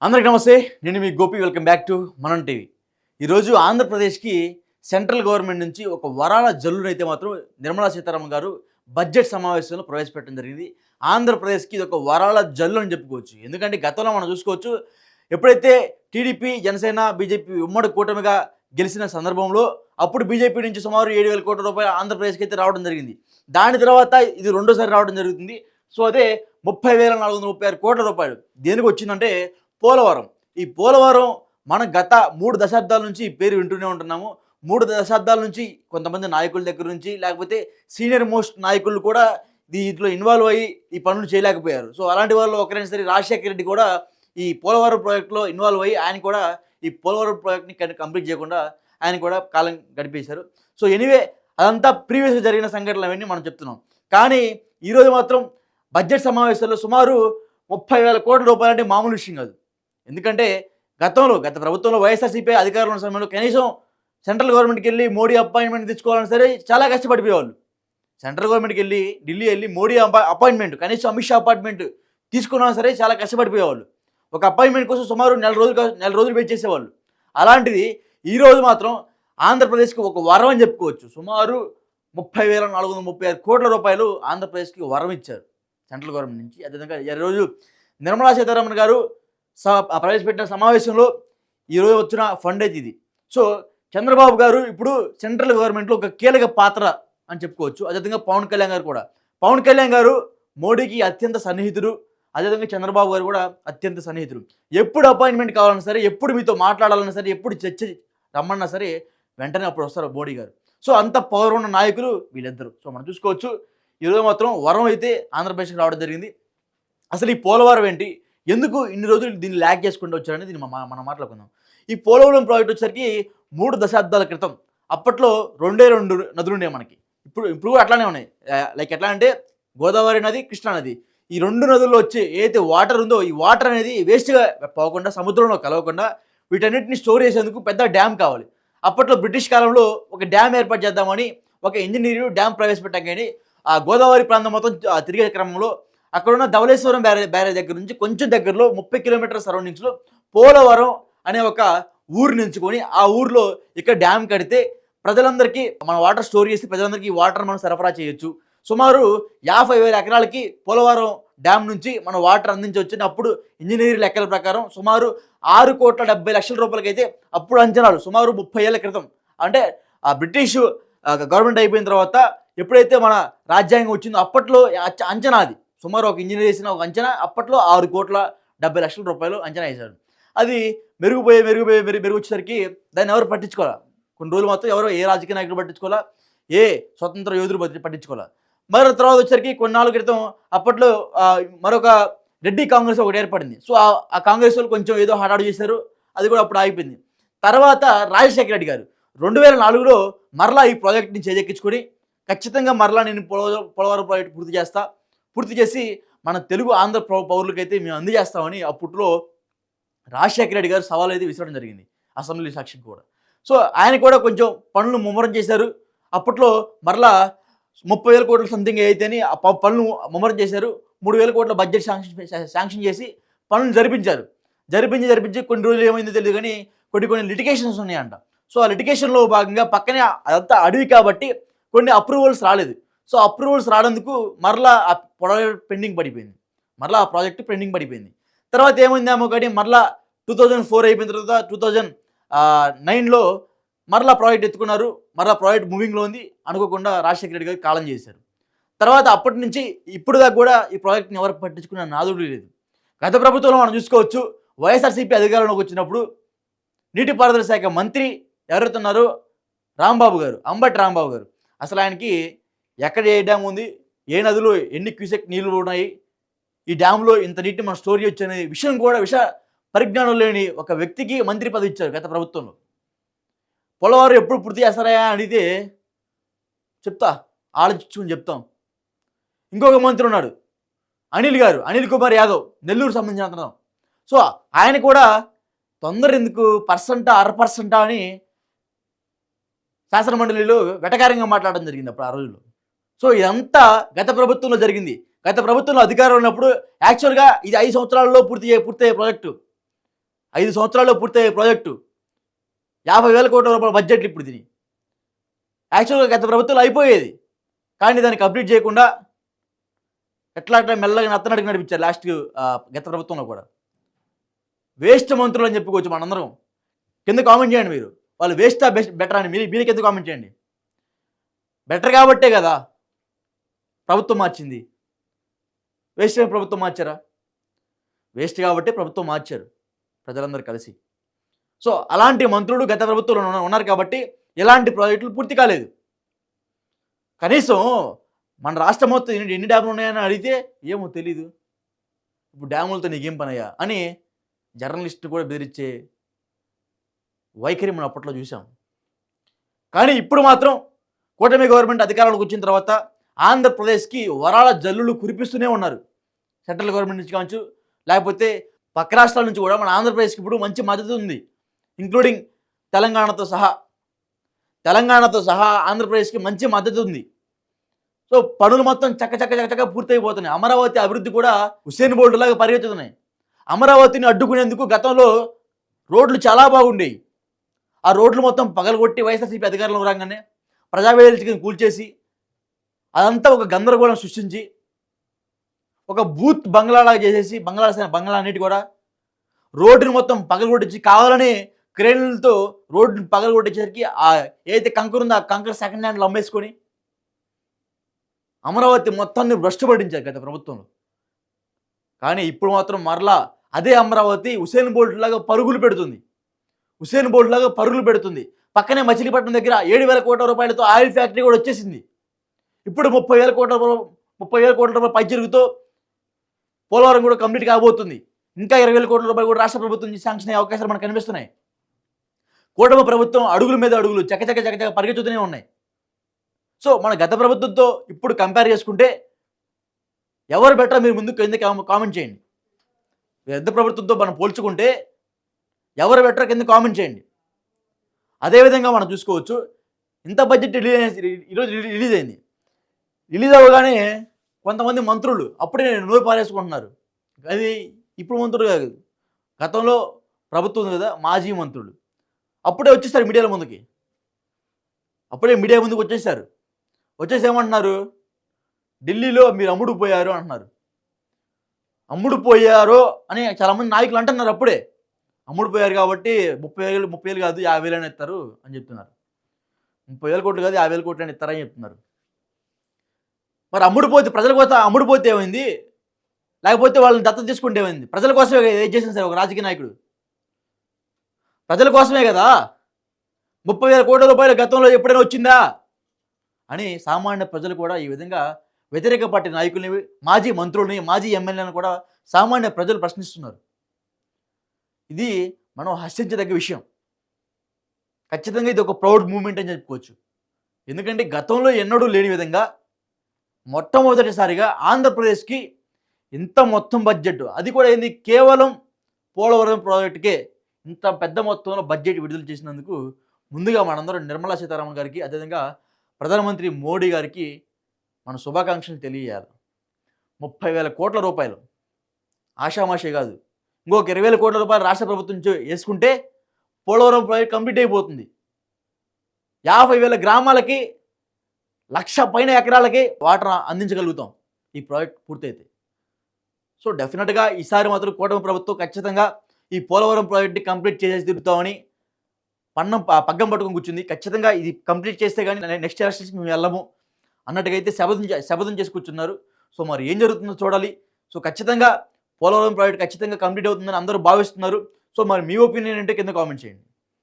అందరికీ నమస్తే. నేను మీ గోపి. వెల్కమ్ బ్యాక్ టు మనం టీవీ. ఈరోజు ఆంధ్రప్రదేశ్కి సెంట్రల్ గవర్నమెంట్ నుంచి ఒక వరాల జల్లునైతే మాత్రం నిర్మలా సీతారామన్ గారు బడ్జెట్ సమావేశంలో ప్రవేశపెట్టడం జరిగింది. ఆంధ్రప్రదేశ్కి ఇది ఒక వరాల జల్లు అని చెప్పుకోవచ్చు. ఎందుకంటే గతంలో మనం చూసుకోవచ్చు, ఎప్పుడైతే టీడీపీ, జనసేన, బీజేపీ ఉమ్మడి కూటమిగా గెలిచిన సందర్భంలో అప్పుడు బీజేపీ నుంచి సుమారు 7,000 కోట్ల రూపాయలు ఆంధ్రప్రదేశ్కి అయితే రావడం జరిగింది. దాని తర్వాత ఇది రెండోసారి రావడం జరుగుతుంది. సో అదే 30,436 కోట్ల రూపాయలు దేనికి వచ్చిందంటే పోలవరం. ఈ పోలవరం మన గత 3 దశాబ్దాల నుంచి ఈ పేరు వింటూనే ఉంటున్నాము. 3 దశాబ్దాల నుంచి కొంతమంది నాయకుల దగ్గర నుంచి, లేకపోతే సీనియర్ మోస్ట్ నాయకులు కూడా దీంట్లో ఇన్వాల్వ్ అయ్యి ఈ పనులు చేయలేకపోయారు. సో అలాంటి వాళ్ళు ఒకరైనా సరే రాజశేఖర రెడ్డి కూడా ఈ పోలవరం ప్రాజెక్టులో ఇన్వాల్వ్ అయ్యి ఆయన కూడా ఈ పోలవరం ప్రాజెక్ట్ని కంప్లీట్ చేయకుండా ఆయన కూడా కాలం గడిపేశారు. సో ఎనీవే, అదంతా ప్రీవియస్గా జరిగిన సంఘటనలు అవన్నీ మనం చెప్తున్నాం. కానీ ఈరోజు మాత్రం బడ్జెట్ సమావేశాల్లో సుమారు 30,000 కోట్ల రూపాయలు అంటే మామూలు విషయం కాదు. ఎందుకంటే గత ప్రభుత్వంలో వైఎస్ఆర్సీపీ అధికారంలో ఉన్న సమయంలో కనీసం సెంట్రల్ గవర్నమెంట్కి వెళ్ళి మోడీ అపాయింట్మెంట్ తెచ్చుకోవాలని సరే చాలా కష్టపడిపోయేవాళ్ళు. సెంట్రల్ గవర్నమెంట్కి వెళ్ళి ఢిల్లీ వెళ్ళి మోడీ అపాయింట్మెంట్, కనీసం అమిత్ షా అపాయింట్మెంట్ తీసుకున్నా సరే చాలా కష్టపడిపోయేవాళ్ళు. ఒక అపాయింట్మెంట్ కోసం సుమారు నెల రోజులు వెయిట్ చేసేవాళ్ళు. అలాంటిది ఈరోజు మాత్రం ఆంధ్రప్రదేశ్కి ఒక వరం అని చెప్పుకోవచ్చు. సుమారు 30,436 కోట్ల రూపాయలు ఆంధ్రప్రదేశ్కి వరం ఇచ్చారు సెంట్రల్ గవర్నమెంట్ నుంచి. అదేవిధంగా ఈరోజు నిర్మలా సీతారామన్ గారు ప్రవేశపెట్టిన సమావేశంలో ఈరోజు వచ్చిన ఫండ్ అయితే ఇది. సో చంద్రబాబు గారు ఇప్పుడు సెంట్రల్ గవర్నమెంట్లో ఒక కీలక పాత్ర అని చెప్పుకోవచ్చు. అదేవిధంగా పవన్ కళ్యాణ్ గారు కూడా. పవన్ కళ్యాణ్ గారు మోడీకి అత్యంత సన్నిహితుడు. అదేవిధంగా చంద్రబాబు గారు కూడా అత్యంత సన్నిహితుడు. ఎప్పుడు అపాయింట్మెంట్ కావాలన్నా సరే, ఎప్పుడు మీతో మాట్లాడాలన్నా సరే, ఎప్పుడు చర్చ రమ్మన్నా సరే వెంటనే అప్పుడు వస్తారు మోడీ గారు. సో అంత పవర్ ఉన్న నాయకులు వీళ్ళిద్దరు. సో మనం చూసుకోవచ్చు, ఈరోజు మాత్రం వరం అయితే ఆంధ్రప్రదేశ్కి రావడం జరిగింది. అసలు ఈ పోలవరం ఏంటి, ఎందుకు ఇన్ని రోజులు దీన్ని ల్యాక్ చేసుకుంటూ వచ్చారని దీన్ని మనం మాట్లాడుకుందాం. ఈ పోలవరం ప్రాజెక్ట్ వచ్చేసరికి 3 దశాబ్దాల క్రితం, అప్పట్లో 2 నదులు ఉన్నాయి మనకి. ఇప్పుడు కూడా అట్లానే ఉన్నాయి. లైక్ ఎట్లా అంటే గోదావరి నది, కృష్ణా నది. ఈ 2 నదుల్లో వచ్చే ఏదైతే వాటర్ ఉందో, ఈ వాటర్ అనేది వేస్ట్గా పోకుండా, సముద్రంలో కలవకుండా వీటన్నిటిని స్టోర్ చేసేందుకు పెద్ద డ్యామ్ కావాలి. అప్పట్లో బ్రిటిష్ కాలంలో ఒక డ్యామ్ ఏర్పాటు చేద్దామని ఒక ఇంజనీరు డ్యామ్ ప్రవేశపెట్టాం. కానీ ఆ గోదావరి ప్రాంతం మొత్తం తిరిగే క్రమంలో అక్కడున్న ధవళేశ్వరం బ్యారేజ్ దగ్గర నుంచి కొంచెం దగ్గరలో 30 కిలోమీటర్ సరౌండింగ్స్లో పోలవరం అనే ఒక ఊరిని ఎంచుకొని ఆ ఊరిలో ఇక్కడ డ్యామ్ కడితే ప్రజలందరికీ మన వాటర్ స్టోర్ చేసి ప్రజలందరికీ వాటర్ మనం సరఫరా చేయొచ్చు. సుమారు 50,000 ఎకరాలకి పోలవరం డ్యామ్ నుంచి మనం వాటర్ అందించవచ్చు. అప్పుడు ఇంజనీర్ లెక్కల ప్రకారం సుమారు 6,70,00,000 రూపాయలకి అయితే అప్పుడు అంచనాలు, సుమారు 30 ఏళ్ల క్రితం. అంటే ఆ బ్రిటిష్ గవర్నమెంట్ అయిపోయిన తర్వాత ఎప్పుడైతే మన రాజ్యాంగం వచ్చిందో అప్పట్లో అంచనా అది. సుమారు ఒక ఇంజనీర్ వేసిన ఒక అంచనా అప్పట్లో 6,70,00,000 రూపాయలు అంచనా వేశారు. అది మెరుగు వచ్చేసరికి దాన్ని ఎవరు పట్టించుకోవాలా. కొన్ని రోజులు మాత్రం ఎవరో ఏ రాజకీయ నాయకులు పట్టించుకోవాలా, ఏ స్వతంత్ర యోధులు పట్టించుకోవాలా. మరి తర్వాత వచ్చేసరికి కొన్నాళ్ళ క్రితం అప్పట్లో మరొక రెడ్డి కాంగ్రెస్ ఒకటి ఏర్పడింది. సో ఆ కాంగ్రెస్ వాళ్ళు కొంచెం ఏదో హడాడు చేశారు, అది కూడా అప్పుడు ఆగిపోయింది. తర్వాత రాజశేఖర రెడ్డి గారు 2004లో మరలా ఈ ప్రాజెక్ట్ని చేజెక్కించుకొని ఖచ్చితంగా మరలా నేను పోలవరం ప్రాజెక్ట్ పూర్తి చేసి మన తెలుగు ఆంధ్ర పౌరులకైతే మేము అందజేస్తామని అప్పట్లో రాజశేఖర రెడ్డి గారు సవాల్ అయితే విసరడం జరిగింది అసెంబ్లీ సాక్షి కూడా. సో ఆయన కూడా కొంచెం పనులు ముమ్మరం చేశారు. అప్పట్లో మరలా 30,000 కోట్ల సంథింగ్ అయితేని ఆ పనులు ముమ్మరం చేశారు. 3,000 కోట్ల బడ్జెట్ శాంక్షన్ చేసి పనులు జరిపించి కొన్ని రోజులు ఏమైందో తెలియదు, కానీ కొన్ని లిటిగేషన్స్ ఉన్నాయంట. సో ఆ లిటిగేషన్లో భాగంగా పక్కనే అదంతా అడవి కాబట్టి కొన్ని అప్రూవల్స్ రాలేదు. సో అప్రూవల్స్ రానందుకు మరలా ఆ ప్రాజెక్ట్ పెండింగ్ పడిపోయింది. తర్వాత ఏమైందేమో కానీ మరలా 2004 అయిపోయిన తర్వాత 2009లో మరలా ప్రాజెక్ట్ ఎత్తుకున్నారు. మరలా ప్రాజెక్ట్ మూవింగ్లో ఉంది. అనుకోకుండా రాజశేఖర రెడ్డి గారు కాలం చేశారు. తర్వాత అప్పటి నుంచి ఇప్పుడు దాకా కూడా ఈ ప్రాజెక్ట్ని ఎవరు పట్టించుకున్న నాదుడు లేదు. గత ప్రభుత్వంలో మనం చూసుకోవచ్చు, వైఎస్ఆర్సీపీ అధికారంలోకి వచ్చినప్పుడు నీటిపారుదల శాఖ మంత్రి ఎవరైతే ఉన్నారో అంబటి రాంబాబు గారు, అసలు ఆయనకి ఎక్కడ ఏ డ్యామ్ ఉంది, ఏ నదిలో ఎన్ని క్యూసెక్ నీళ్లు ఉన్నాయి, ఈ డ్యామ్లో ఇంత నీటిని మనం స్టోర్ చేయొచ్చు అనే విషయం కూడా పరిజ్ఞానం లేని ఒక వ్యక్తికి మంత్రి పదవి ఇచ్చారు గత ప్రభుత్వంలో. పోలవరం ఎప్పుడు పూర్తి చేస్తారా అడిగితే ఆలోచించుకుని చెప్తాం. ఇంకొక మంత్రి ఉన్నాడు, అనిల్ కుమార్ యాదవ్, నెల్లూరు సంబంధించిన అతను. సో ఆయన కూడా తొందర ఎందుకు, 1% అని శాసనమండలిలో వెటకారంగా మాట్లాడడం జరిగింది అప్పుడు ఆ రోజుల్లో. సో ఇదంతా గత ప్రభుత్వంలో జరిగింది. గత ప్రభుత్వంలో అధికారం ఉన్నప్పుడు యాక్చువల్గా ఇది 5 సంవత్సరాల్లో పూర్తయ్యే ప్రాజెక్టు. 5 సంవత్సరాల్లో పూర్తయ్యే ప్రాజెక్టు 50,000 కోట్ల రూపాయల బడ్జెట్లు ఇప్పుడు దీని. యాక్చువల్గా గత ప్రభుత్వంలో అయిపోయేది, కానీ దాన్ని కంప్లీట్ చేయకుండా ఎట్లా మెల్లగా నత్తనడికి నడిపించారు లాస్ట్ గత ప్రభుత్వంలో కూడా. వేస్ట్ మంత్రులు అని చెప్పుకోవచ్చు మనందరం. కింద కామెంట్ చేయండి మీరు, వాళ్ళు వేస్టా బెటర్ అని మీరు కింద కామెంట్ చేయండి. బెటర్ కాబట్టే కదా ప్రభుత్వం మార్చింది. వేస్ట్ అయిన ప్రభుత్వం మార్చారా? వేస్ట్ కాబట్టి ప్రభుత్వం మార్చారు ప్రజలందరూ కలిసి. సో అలాంటి మంత్రులు గత ప్రభుత్వంలో ఉన్నారు కాబట్టి ఎలాంటి ప్రాజెక్టులు పూర్తి కాలేదు. కనీసం మన రాష్ట్రం మొత్తం ఎన్ని డ్యాములు ఉన్నాయని అడిగితే ఏమో తెలీదు, ఇప్పుడు డ్యాములతో నీకేం పనయ్యా అని జర్నలిస్టు కూడా బెదిరించే వైఖరి మనం అప్పట్లో చూసాం. కానీ ఇప్పుడు మాత్రం కూటమి గవర్నమెంట్ అధికారంలోకి వచ్చిన తర్వాత ఆంధ్రప్రదేశ్కి వరాల జల్లులు కురిపిస్తూనే ఉన్నారు. సెంట్రల్ గవర్నమెంట్ నుంచి కావచ్చు, లేకపోతే పక్క రాష్ట్రాల నుంచి కూడా మన ఆంధ్రప్రదేశ్కి ఇప్పుడు మంచి మద్దతు ఉంది, ఇంక్లూడింగ్ తెలంగాణతో సహా ఆంధ్రప్రదేశ్కి మంచి మద్దతు ఉంది. సో పనులు మొత్తం చక్క పూర్తయిపోతున్నాయి. అమరావతి అభివృద్ధి కూడా హుస్సేన్ బోల్ట్ లాగా పరిగెత్తుతున్నాయి. అమరావతిని అడ్డుకునేందుకు గతంలో రోడ్లు చాలా బాగుండేవి. ఆ రోడ్లు మొత్తం పగలగొట్టి వైఎస్ఆర్సీపీ అధికారంలో రాగానే ప్రజావేదికను కూల్చేసి అదంతా ఒక గందరగోళం సృష్టించి ఒక బూత్ బంగ్లాలాగా చేసేసి బంగ్లా అన్నిటి కూడా రోడ్డుని మొత్తం పగలగొట్టించి కావాలని క్రేన్లతో రోడ్డుని పగలగొట్టేసరికి ఏదైతే కంకర ఉందో ఆ కంకర సెకండ్ హ్యాండ్లో అమ్మేసుకొని అమరావతి మొత్తాన్ని భ్రష్టు పట్టించారు గత ప్రభుత్వంలో. కానీ ఇప్పుడు మాత్రం మరలా అదే అమరావతి హుస్సేన్ బోల్ట్ లాగా పరుగులు పెడుతుంది. పక్కనే మచిలీపట్నం దగ్గర 7,000 కోట్ల రూపాయలతో ఆయిల్ ఫ్యాక్టరీ కూడా వచ్చేసింది. ఇప్పుడు 30,000 కోట్ల రూపాయల పై జరుగుతూ పోలవరం కూడా కంప్లీట్ కాబోతుంది. ఇంకా 20,000 కోట్ల రూపాయలు కూడా రాష్ట్ర ప్రభుత్వం నుంచి శాంక్షన్ అయ్యే అవకాశాలు మనకు కనిపిస్తున్నాయి. కూటమి ప్రభుత్వం అడుగుల మీద అడుగులు చకచక పరిగెత్తుతూనే ఉన్నాయి. సో మన గత ప్రభుత్వంతో ఇప్పుడు కంపేర్ చేసుకుంటే ఎవరు బెటర్ మీరు ముందు కింద కామెంట్ చేయండి. గత ప్రభుత్వంతో మనం పోల్చుకుంటే ఎవరు బెటర్ కింద కామెంట్ చేయండి. అదేవిధంగా మనం చూసుకోవచ్చు, ఇంత బడ్జెట్ ఈరోజు రిలీజ్ అయింది. రిలీజ్ అవ్వగానే కొంతమంది మంత్రులు అప్పుడే నోరు పారేసుకుంటున్నారు. అది ఇప్పుడు మంత్రులు కాదు, గతంలో ప్రభుత్వం ఉంది కదా, మాజీ మంత్రులు అప్పుడే వచ్చేసారు మీడియా ముందుకు వచ్చేసి ఏమంటున్నారు, ఢిల్లీలో మీరు అమ్ముడు పోయారు అంటున్నారు. అమ్ముడు పోయారు అని చాలామంది నాయకులు అంటున్నారు. అప్పుడే అమ్ముడు పోయారు కాబట్టి 30,000 కాదు 50,000 అని ఇస్తారు అని చెప్తున్నారు. 30,000 కోట్లు కాదు 50,000 కోట్లు అని ఇస్తారని చెప్తున్నారు. మరి ప్రజల కోసం అమ్ముడుపోతే ఏమైంది, లేకపోతే వాళ్ళని దత్తత తీసుకుంటే ఏమైంది? ప్రజల కోసమే ఏం చేసింది సార్ ఒక రాజకీయ నాయకుడు? ప్రజల కోసమే కదా. 30,000 కోట్ల రూపాయలు గతంలో ఎప్పుడైనా వచ్చిందా అని సామాన్య ప్రజలు కూడా ఈ విధంగా వ్యతిరేక పార్టీ నాయకుల్ని, మాజీ మంత్రుల్ని, మాజీ ఎమ్మెల్యేలను కూడా సామాన్య ప్రజలు ప్రశ్నిస్తున్నారు. ఇది మనం హర్షించదగ్గ విషయం. ఖచ్చితంగా ఇది ఒక ప్రౌడ్ మూమెంట్ అని చెప్పుకోవచ్చు. ఎందుకంటే గతంలో ఎన్నడూ లేని విధంగా మొట్టమొదటిసారిగా ఆంధ్రప్రదేశ్కి ఇంత మొత్తం బడ్జెట్, అది కూడా ఏంది కేవలం పోలవరం ప్రాజెక్టుకే ఇంత పెద్ద మొత్తంలో బడ్జెట్ విడుదల చేసినందుకు ముందుగా మనందరం నిర్మలా సీతారామన్ గారికి, అదేవిధంగా ప్రధానమంత్రి మోడీ గారికి మన శుభాకాంక్షలు తెలియజేయాలి. 30,000 కోట్ల రూపాయలు ఆషామాషే కాదు. ఇంకొక 20,000 కోట్ల రూపాయలు రాష్ట్ర ప్రభుత్వం నుంచి వేసుకుంటే పోలవరం ప్రాజెక్ట్ కంప్లీట్ అయిపోతుంది. 50,000 గ్రామాలకి 1,00,000 పైన ఎకరాలకి వాటర్ అందించగలుగుతాం ఈ ప్రాజెక్ట్ పూర్తయితే. సో డెఫినెట్గా ఈసారి మాత్రం కూటమి ప్రభుత్వం ఖచ్చితంగా ఈ పోలవరం ప్రాజెక్ట్ని కంప్లీట్ చేసేసి తిరుగుతామని పగ్గం పట్టుకొని కూర్చుంది. ఖచ్చితంగా ఇది కంప్లీట్ చేస్తే కానీ నెక్స్ట్ ఎలక్షన్స్కి మేము వెళ్ళము అన్నట్టుగైతే శపథం చేసి కూర్చున్నారు. సో మరి ఏం జరుగుతుందో చూడాలి. సో ఖచ్చితంగా పోలవరం ప్రాజెక్ట్ ఖచ్చితంగా కంప్లీట్ అవుతుందని అందరూ భావిస్తున్నారు. సో మరి మీ ఒపీనియన్ అంటే కింద కామెంట్ చేయండి.